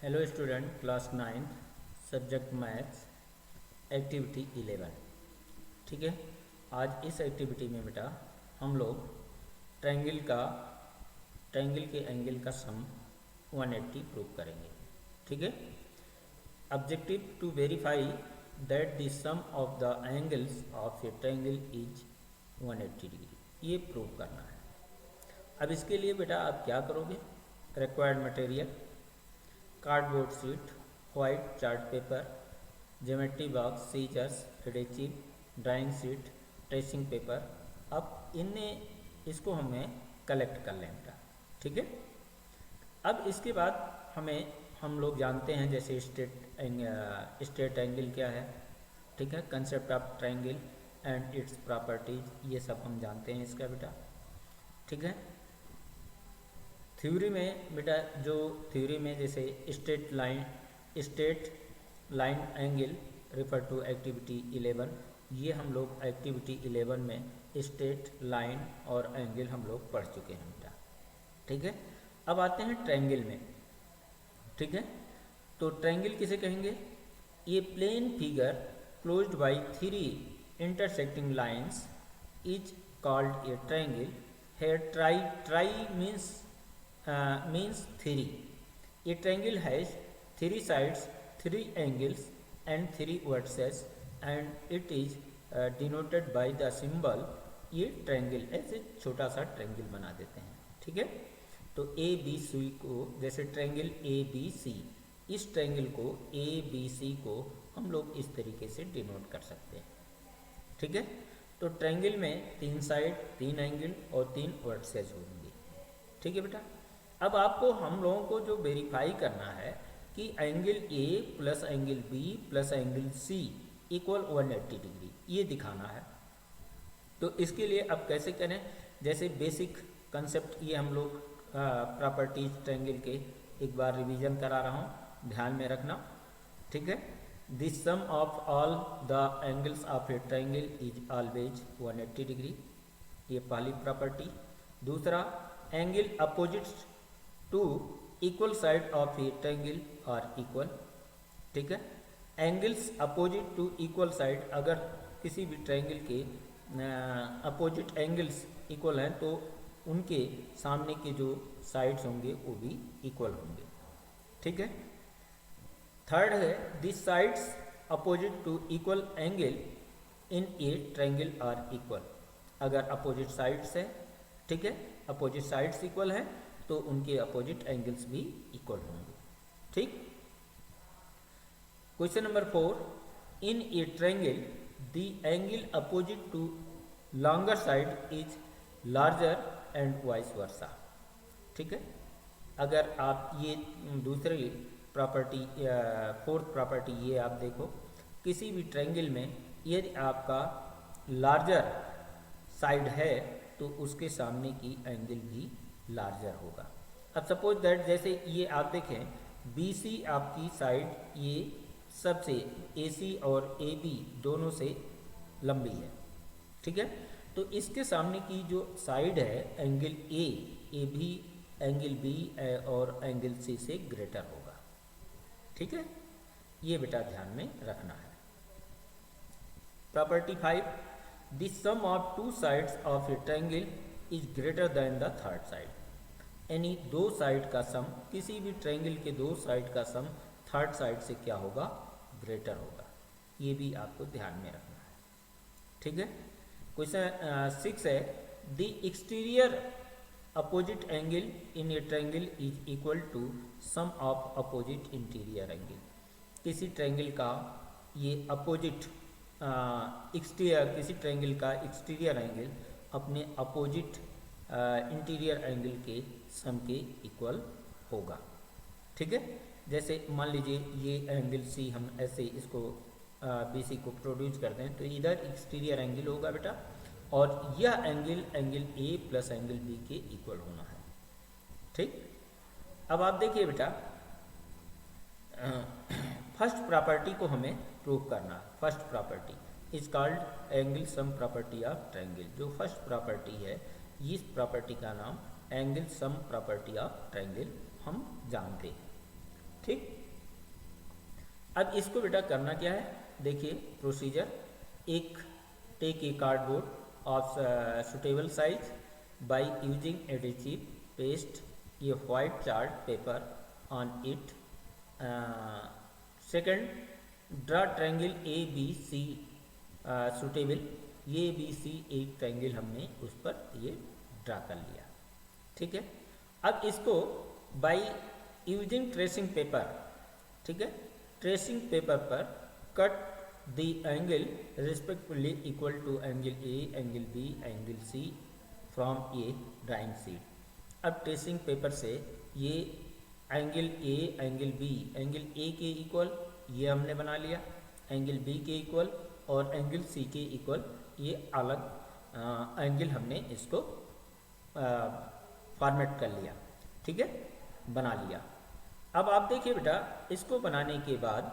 Hello student, class 9 subject maths, activity 11। ठीक है। आज इस एक्टिविटी में बेटा हम लोग ट्रायंगल के एंगल का सम 180 प्रूव करेंगे। ठीक है। Objective to verify that the sum of the angles of a triangle is 180 degree, ये प्रूव करना है। अब इसके लिए बेटा आप क्या करोगे? Required material cardboard sheet, white chart paper, geometry box, scissors, adhesive, drawing sheet, tracing paper. अब इसको हमें कलेक्ट कर लें बेटा। ठीक है। अब इसके बाद हम लोग जानते हैं जैसे स्ट्रेट एंगल क्या है। ठीक है। Concept of triangle and its properties, ये सब हम जानते हैं इसका बेटा। ठीक है। थ्योरी में बेटा थ्योरी में जैसे straight line angle refer to activity 11, ये हम लोग एक्टिविटी 11 में स्ट्रेट लाइन और एंगल हम लोग पढ़ चुके हैं बेटा। ठीक है। अब आते हैं ट्रायंगल में। ठीक है। तो ट्रायंगल किसे कहेंगे? ये plane figure closed by 3 intersecting lines is called a triangle. Here tri means 3. A triangle has 3 sides, 3 angles and 3 vertices and it is denoted by the symbol। ये ट्रायंगल ऐसे छोटा सा ट्रायंगल बना देते हैं। ठीक है। तो ए बी सी को, जैसे ट्रायंगल ए बी सी, इस ट्रायंगल को ए बी सी को हम लोग इस तरीके से डिनोट कर सकते हैं। ठीक है। तो ट्रायंगल में 3 साइड, 3 एंगल और 3 वर्टिसेस होंगे। ठीक है बेटा। अब आपको हम लोगों को जो वेरीफाई करना है कि angle A plus angle B plus angle C equal 180 degree, ये दिखाना है। तो इसके लिए अब कैसे करें? जैसे बेसिक कंसेप्ट ये हम लोग प्रॉपर्टीज ट्रायंगल के एक बार रिवीजन करा रहा हूँ, ध्यान में रखना। ठीक है। The sum of all the angles of a triangle is always 180 degree, ये पहली प्रॉपर्टी। दूसरा, angle opposites to equal side of a triangle are equal. ठीक है। Angles opposite to equal side, अगर किसी भी ट्रायंगल के अपोजिट एंगल्स इक्वल हैं तो उनके सामने के जो साइड्स होंगे वो भी इक्वल होंगे। ठीक है। थर्ड है, this sides opposite to equal angle in a triangle are equal. अगर अपोजिट साइड्स है, ठीक है, अपोजिट साइड्स इक्वल है तो उनके अपोजिट एंगल्स भी इक्वल होंगे। ठीक। Question number 4, in a triangle the angle opposite to longer side is larger and vice versa. ठीक है। अगर आप ये दूसरी प्रॉपर्टी, फोर्थ प्रॉपर्टी ये आप देखो, किसी भी ट्रायंगल में यदि आपका लार्जर साइड है तो उसके सामने की एंगल भी लार्जर होगा। अब सपोज दैट जैसे ये आप देखें, बी सी आपकी साइड ये सबसे ए सी और ए बी दोनों से लंबी है। ठीक है। तो इसके सामने की जो साइड है एंगल ए भी एंगल बी और एंगल सी से ग्रेटर होगा। ठीक है। ये बेटा ध्यान में रखना है। Property 5, the sum of 2 sides of a triangle is greater than the third side. यानी 2 साइड का सम, किसी भी ट्रायंगल के 2 साइड का सम थर्ड साइड से क्या होगा? ग्रेटर होगा। ये भी आपको ध्यान में रखना है। ठीक है। क्वेश्चन 6 है, the exterior opposite angle in a triangle is equal to sum of opposite interior angle. किसी ट्रायंगल का ये अपोजिट किसी ट्रायंगल का एक्सटीरियर एंगल अपने अपोजिट इंटीरियर एंगल के सम के इक्वल होगा। ठीक है। जैसे मान लीजिए ये एंगल सी, हम ऐसे इसको बी सी को प्रोड्यूस करते हैं तो इधर एक्सटीरियर एंगल होगा बेटा, और यह angle A plus angle B के इक्वल होना है। ठीक। अब आप देखिए बेटा, फर्स्ट प्रॉपर्टी को हमें प्रूव करना है। First property is called angle sum property of triangle. जो फर्स्ट प्रॉपर्टी है, इस प्रॉपर्टी का नाम angle sum property of triangle हम जानते हैं। ठीक। अब इसको बेटा करना क्या है, देखिए प्रोसीजर, एक take a cardboard of suitable size by using adhesive paste ये white chart paper on it. Second, draw triangle A B C suitable, ये बी सी एक ट्रायंगल हमने उस पर ये ड्रा कर लिया, ठीक है। अब इसको बाय यूजिंग ट्रेसिंग पेपर, ठीक है, ट्रेसिंग पेपर पर cut the angle respectively equal to angle A, angle B, angle C from a drawing sheet. अब ट्रेसिंग पेपर से ये angle A, angle B, angle A के इक्वल ये हमने बना लिया, एंगल बी के इक्वल और एंगल सी के इक्वल ये अलग एंगल हमने इसको फॉर्मेट कर लिया, ठीक है, बना लिया। अब आप देखिए बेटा, इसको बनाने के बाद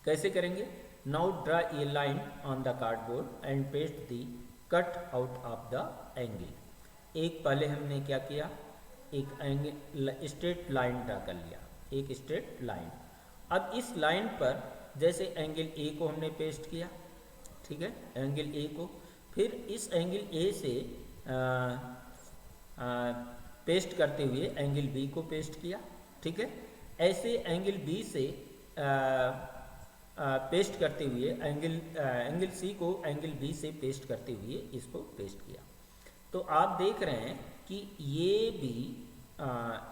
कैसे करेंगे। Now draw a line on the cardboard and paste the cut out of the angle. एक पहले हमने क्या किया, एक एंगल स्ट्रेट लाइन ड्रा कर लिया, एक स्ट्रेट लाइन। अब इस लाइन पर जैसे एंगल ए को हमने पेस्ट किया, ठीक है, एंगल ए को, फिर इस एंगल ए से पेस्ट करते हुए एंगल बी को पेस्ट किया, ठीक है। ऐसे एंगल बी से पेस्ट करते हुए एंगल सी को एंगल बी से पेस्ट करते हुए इसको पेस्ट किया। तो आप देख रहे हैं कि ये भी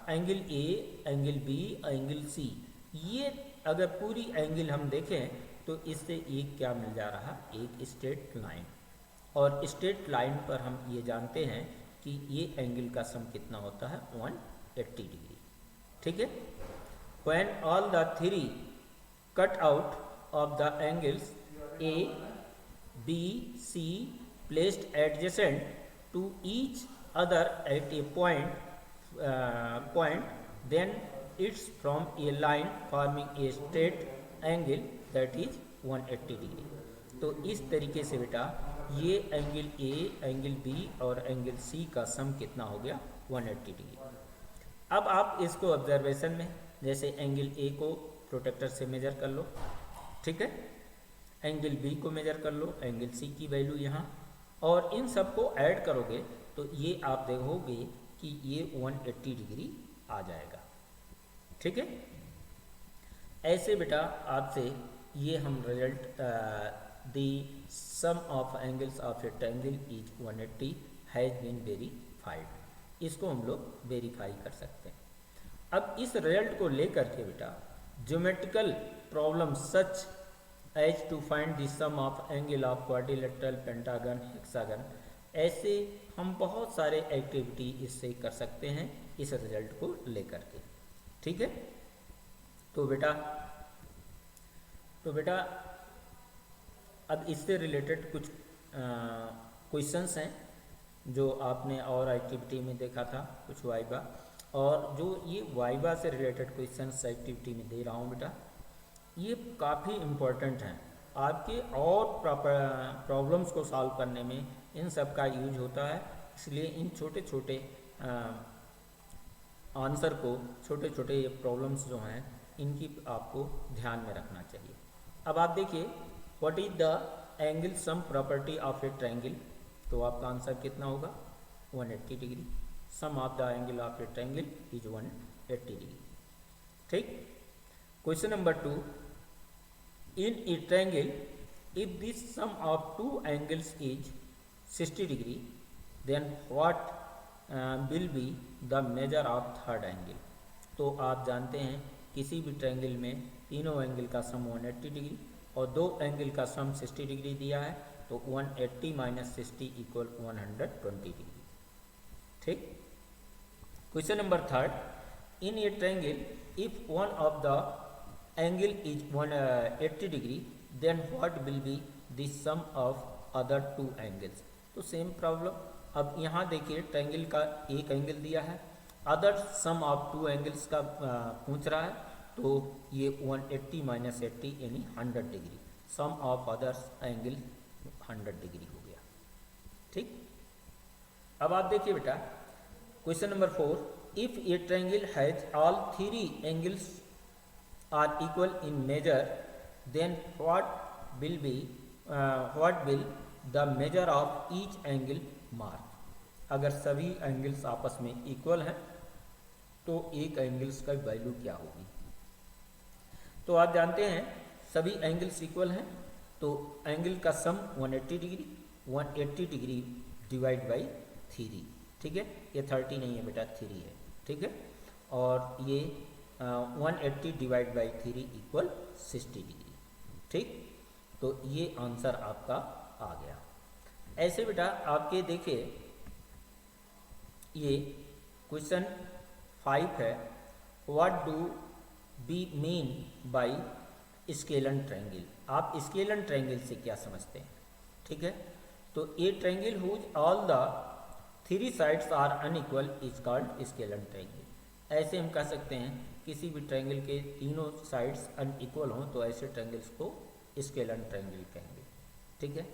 angle A, angle B, angle C, ये अगर पूरी एंगल हम देखें तो इससे एक क्या मिल जा रहा, एक स्ट्रेट लाइन। और स्ट्रेट लाइन पर हम ये जानते हैं कि ये एंगल का सम कितना होता है, 180 डिग्री, ठीक है। When all the three cut out of the angles A, B, C placed adjacent to each other at a point, then it's from a line forming a straight angle that is 180 degree। तो इस तरीके से बेटा ये angle A, angle B और angle C का सम कितना हो गया, 180 डिग्री। अब आप इसको ऑब्जर्वेशन में जैसे एंगल ए को प्रोटेक्टर से मेजर कर लो, ठीक है, एंगल बी को मेजर कर लो, एंगल सी की वैल्यू यहाँ, और इन सब को ऐड करोगे तो ये आप देखोगे कि ये 180 डिग्री आ जाएगा, ठीक है। ऐसे बेटा आपसे ये हम result the sum of angles of a triangle is 180 has been verified, इसको हम लोग वेरीफाई कर सकते हैं। अब इस रिजल्ट को लेकर के बेटा geometrical problem such as to find the sum of angle of quadrilateral, pentagon, hexagon, ऐसे हम बहुत सारे एक्टिविटी इससे कर सकते हैं इस रिजल्ट को लेकर के, ठीक है। तो बेटा अब इससे रिलेटेड कुछ क्वेश्चंस हैं जो आपने और एक्टिविटी में देखा था, कुछ वाइवा, और जो ये वाइवा से रिलेटेड क्वेश्चंस एक्टिविटी में दे रहा हूँ बेटा, ये काफ़ी इम्पोर्टेंट हैं आपके और प्रॉब्लम्स को सॉल्व करने में इन सब का यूज होता है। इसलिए इन छोटे छोटे आंसर को, छोटे छोटे ये प्रॉब्लम्स जो हैं इनकी आपको ध्यान में रखना चाहिए। अब आप देखिए, what is the angle sum property of a triangle, तो आपका आंसर कितना होगा, 180 degree. Sum of the angle of a triangle is 180 degree, ठीक। Question number 2, in a triangle if this sum of two angles is 60 degree then what will be the measure of third angle. तो आप जानते हैं किसी भी triangle में तीनों angle का सम 180 डिग्री और दो एंगल का सम 60 डिग्री दिया है, तो 180 माइनस 60 इक्वल 120 डिग्री, ठीक। Question number 3, in a triangle if one of the angle is 180 degree then what will be the sum of other two angles. तो सेम प्रॉब्लम, अब यहाँ देखिए ट्रायंगल का एक एंगल दिया है, other sum of two angles का पूछ रहा है, तो ये 180 माइनस 80 यानी 100 degree, sum of others angle 100 degree हो गया, ठीक। अब आप देखिए बेटा question number 4, if a triangle has all three angles are equal in measure, then what will the measure of each angle mark? अगर सभी एंगल्स आपस में इक्वल हैं तो एक एंगल्स का वैल्यू क्या होगी? तो आप जानते हैं सभी एंगल्स इक्वल हैं तो एंगल का सम 180 डिग्री डिवाइड बाई 3, ठीक है। ये 30 नहीं है बेटा, 3 है, ठीक है। और ये 180 डिवाइड बाई 3 इक्वल 60 डिग्री, ठीक। तो ये आंसर आपका आ गया। ऐसे बेटा आपके देखिए ये क्वेश्चन 5 है, what do be mean by scalene triangle. आप स्केलन ट्रायंगल से क्या समझते हैं, ठीक है। तो a triangle whose all the 3 sides are unequal is called scalene triangle. ऐसे हम कह सकते हैं किसी भी ट्रायंगल के तीनों साइड्स अनइक्वल हों तो ऐसे ट्रायंगल्स को स्केलन ट्रायंगल कहेंगे, ठीक है।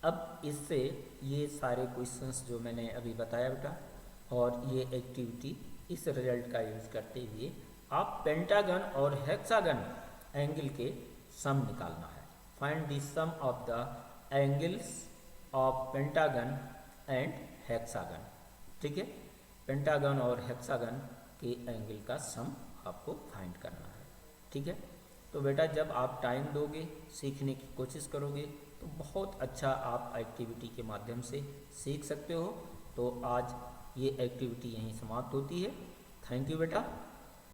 अब इससे ये सारे क्वेश्चंस जो मैंने अभी बताया बेटा और ये एक्टिविटी, इस रिजल्ट का यूज करते हुए आप पेंटागन और हेक्सागन एंगल के सम निकालना है। Find the sum of the angles of pentagon and hexagon, ठीक है। पेंटागन और हेक्सागन के एंगल का सम आपको फाइंड करना है, ठीक है। तो बेटा जब आप टाइम दोगे, सीखने की कोशिश करोगे तो बहुत अच्छा आप एक्टिविटी के माध्यम से सीख सकते हो। तो आज ये एक्टिविटी यहीं समाप्त होती है। थैंक यू बेटा।